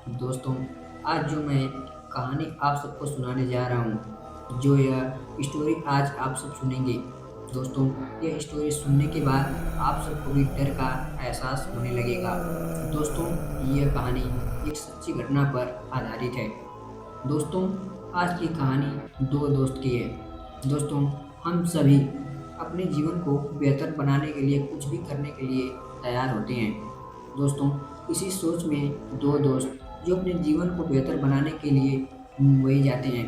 दोस्तों, आज जो मैं कहानी आप सबको सुनाने जा रहा हूँ, जो यह स्टोरी आज आप सब सुनेंगे। दोस्तों, यह स्टोरी सुनने के बाद आप सबको भी डर का एहसास होने लगेगा। दोस्तों, यह कहानी एक सच्ची घटना पर आधारित है। दोस्तों, आज की कहानी दो दोस्त की है। दोस्तों, हम सभी अपने जीवन को बेहतर बनाने के लिए कुछ भी करने के लिए तैयार होते हैं। दोस्तों, इसी सोच में दो दोस्त जो अपने जीवन को बेहतर बनाने के लिए मुंबई जाते हैं।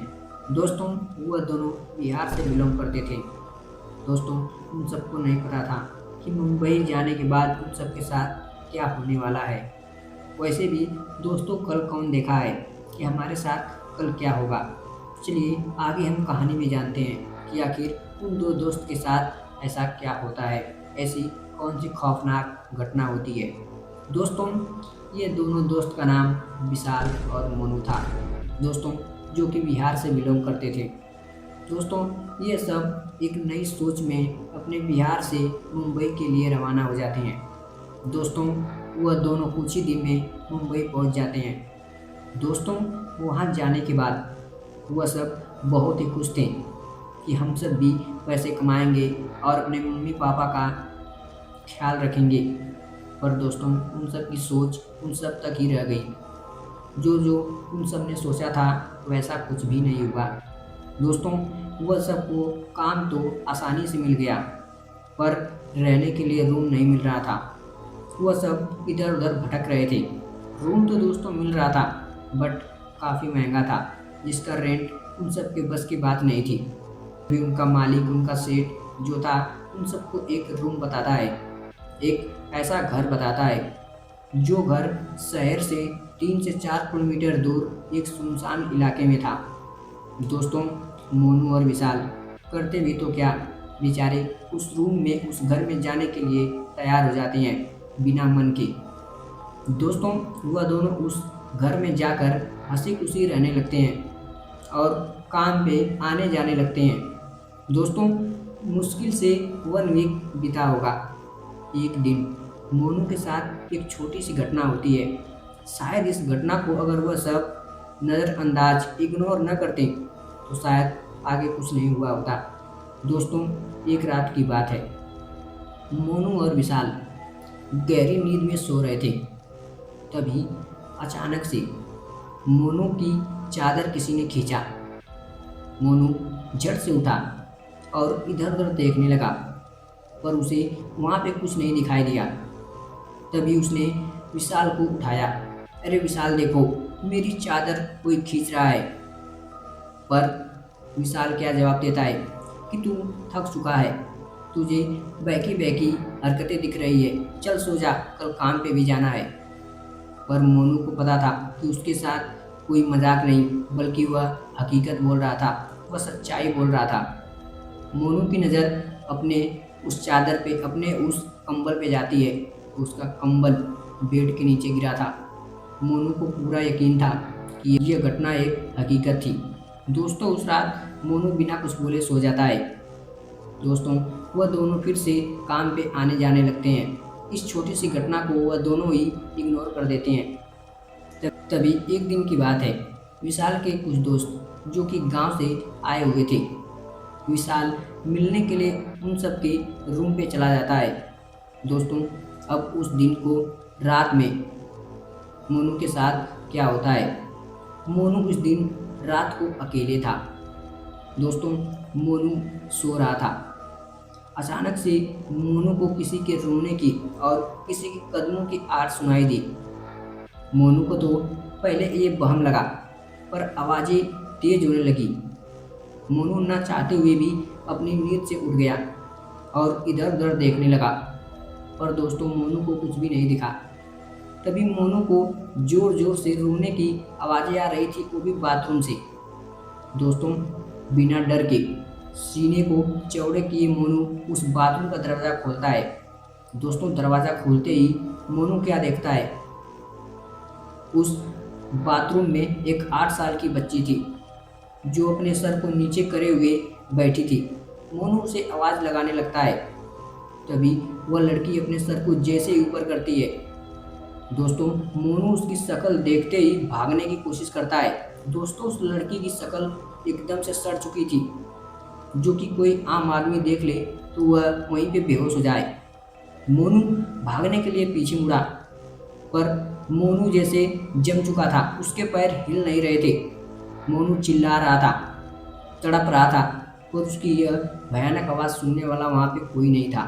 दोस्तों, वह दोनों बिहार से बिलोंग करते थे। दोस्तों, उन सबको नहीं पता था कि मुंबई जाने के बाद उन सबके साथ क्या होने वाला है। वैसे भी दोस्तों, कल कौन देखा है कि हमारे साथ कल क्या होगा। चलिए आगे हम कहानी में जानते हैं कि आखिर उन दो दोस्त के साथ ऐसा क्या होता है, ऐसी कौन सी खौफनाक घटना होती है। दोस्तों, ये दोनों दोस्त का नाम विशाल और मोनू था। दोस्तों, जो कि बिहार से बिलोंग करते थे। दोस्तों, ये सब एक नई सोच में अपने बिहार से मुंबई के लिए रवाना हो जाते हैं। दोस्तों, वह दोनों कुछ ही दिन में मुंबई पहुंच जाते हैं। दोस्तों, वहां जाने के बाद वह सब बहुत ही खुश थे कि हम सब भी पैसे कमाएंगे और अपने मम्मी पापा का ख्याल रखेंगे। पर दोस्तों, उन सब की सोच उन सब तक ही रह गई। जो जो उन सब ने सोचा था वैसा कुछ भी नहीं हुआ। दोस्तों, वह सबको काम तो आसानी से मिल गया, पर रहने के लिए रूम नहीं मिल रहा था। वह सब इधर उधर भटक रहे थे। रूम तो दोस्तों मिल रहा था, बट काफ़ी महंगा था, जिसका रेंट उन सब के बस की बात नहीं थी। फिर उनका मालिक, उनका सेठ जो था, उन सबको एक रूम बताता है, एक ऐसा घर बताता है जो घर शहर से 3 से 4 किलोमीटर दूर एक सुनसान इलाके में था। दोस्तों, मोनू और विशाल करते भी तो क्या, बेचारे उस रूम में, उस घर में जाने के लिए तैयार हो जाते हैं बिना मन के। दोस्तों, वह दोनों उस घर में जाकर हंसी खुशी रहने लगते हैं और काम पे आने जाने लगते हैं। दोस्तों, मुश्किल से 1 वीक बीता होगा। एक दिन मोनू के साथ एक छोटी सी घटना होती है। शायद इस घटना को अगर वह सब नज़रअंदाज, इग्नोर न करते तो शायद आगे कुछ नहीं हुआ होता। दोस्तों, एक रात की बात है। मोनू और विशाल गहरी नींद में सो रहे थे। तभी अचानक से मोनू की चादर किसी ने खींचा। मोनू झट से उठा और इधर उधर देखने लगा, पर उसे वहाँ पे कुछ नहीं दिखाई दिया। तभी उसने विशाल को उठाया। अरे विशाल, देखो, मेरी चादर कोई खींच रहा है। पर विशाल क्या जवाब देता है कि तू थक चुका है, तुझे बैकी बैकी हरकतें दिख रही है, चल सो जा, कल काम पे भी जाना है। पर मोनू को पता था कि उसके साथ कोई मजाक नहीं, बल्कि वह हकीकत बोल रहा था, वह सच्चाई बोल रहा था। मोनू की नज़र अपने उस चादर पे, अपने उस कंबल पे जाती है। उसका कंबल बेड के नीचे गिरा था। मोनू को पूरा यकीन था कि यह घटना एक हकीकत थी। दोस्तों, उस रात मोनू बिना कुछ बोले सो जाता है। दोस्तों, वह दोनों फिर से काम पे आने जाने लगते हैं। इस छोटी सी घटना को वह दोनों ही इग्नोर कर देते हैं। तभी एक दिन की बात है। विशाल के कुछ दोस्त जो कि गांव से आए हुए थे। विशाल मिलने के लिए उन सब के रूम पे चला जाता है। दोस्तों, अब उस दिन को रात में मोनू के साथ क्या होता है। मोनू उस दिन रात को अकेले था। दोस्तों, मोनू सो रहा था। अचानक से मोनू को किसी के रोने की और किसी के कदमों की आवाज़ सुनाई दी। मोनू को तो पहले ये बहम लगा, पर आवाज़ें तेज होने लगी। मोनू ना चाहते हुए भी अपनी नींद से उठ गया और इधर उधर देखने लगा, पर दोस्तों मोनू को कुछ भी नहीं दिखा। तभी मोनू को जोर जोर से रोने की आवाज़ें आ रही थी, वो भी बाथरूम से। दोस्तों, बिना डर के सीने को चौड़े किए मोनू उस बाथरूम का दरवाज़ा खोलता है। दोस्तों, दरवाज़ा खोलते ही मोनू क्या देखता है, उस बाथरूम में एक 8 साल की बच्ची थी जो अपने सर को नीचे करे हुए बैठी थी। मोनू उसे आवाज़ लगाने लगता है। तभी वह लड़की अपने सर को जैसे ही ऊपर करती है, दोस्तों मोनू उसकी शक्ल देखते ही भागने की कोशिश करता है। दोस्तों उस लड़की की शक्ल एकदम से सड़ चुकी थी, जो कि कोई आम आदमी देख ले तो वह वहीं पे बेहोश हो जाए। मोनू भागने के लिए पीछे मुड़ा, पर मोनू जैसे जम चुका था, उसके पैर हिल नहीं रहे थे। मोनू चिल्ला रहा था, तड़प रहा था, पर उसकी यह भयानक आवाज़ सुनने वाला वहाँ पे कोई नहीं था।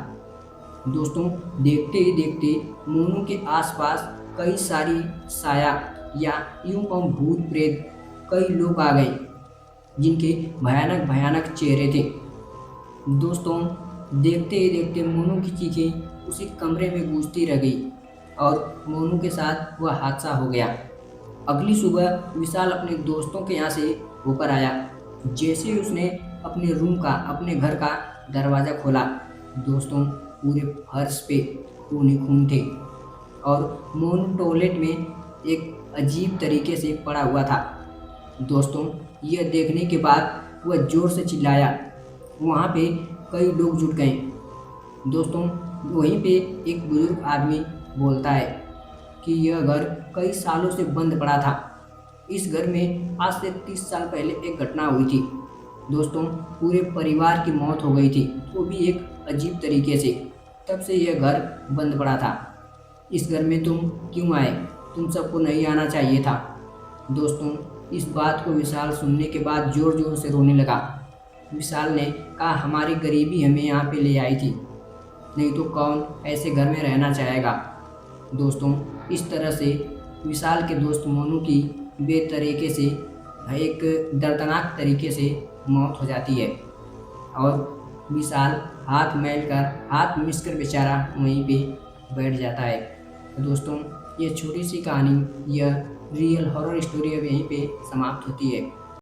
दोस्तों देखते ही देखते मोनू के आसपास कई सारी साया या यूं कहूं भूत प्रेत कई लोग आ गए, जिनके भयानक भयानक चेहरे थे। दोस्तों देखते ही देखते मोनू की चीखें उसी कमरे में गूंजती रह गई और मोनू के साथ वह हादसा हो गया। अगली सुबह विशाल अपने दोस्तों के यहाँ से होकर आया। जैसे ही उसने अपने रूम का, अपने घर का दरवाज़ा खोला, दोस्तों पूरे फर्श पे खून ही खून थे और मोनू टॉयलेट में एक अजीब तरीके से पड़ा हुआ था। दोस्तों यह देखने के बाद वह ज़ोर से चिल्लाया। वहाँ पे कई लोग जुट गए। दोस्तों वहीं पे एक बुजुर्ग आदमी बोलता है कि यह घर कई सालों से बंद पड़ा था। इस घर में आज से 30 साल पहले एक घटना हुई थी। दोस्तों पूरे परिवार की मौत हो गई थी, वो भी एक अजीब तरीके से। तब से यह घर बंद पड़ा था। इस घर में तुम क्यों आए? तुम सबको नहीं आना चाहिए था। दोस्तों इस बात को विशाल सुनने के बाद ज़ोर ज़ोर से रोने लगा। विशाल ने कहा, हमारी गरीबी हमें यहाँ पे ले आई थी, नहीं तो कौन ऐसे घर में रहना चाहेगा। दोस्तों इस तरह से विशाल के दोस्त मोनू की बेतरीके से, एक दर्दनाक तरीके से मौत हो जाती है और विशाल हाथ मिस कर बेचारा वहीं पे बैठ जाता है। तो दोस्तों ये छोटी सी कहानी, यह रियल हॉरर स्टोरी अब यहीं पे समाप्त होती है।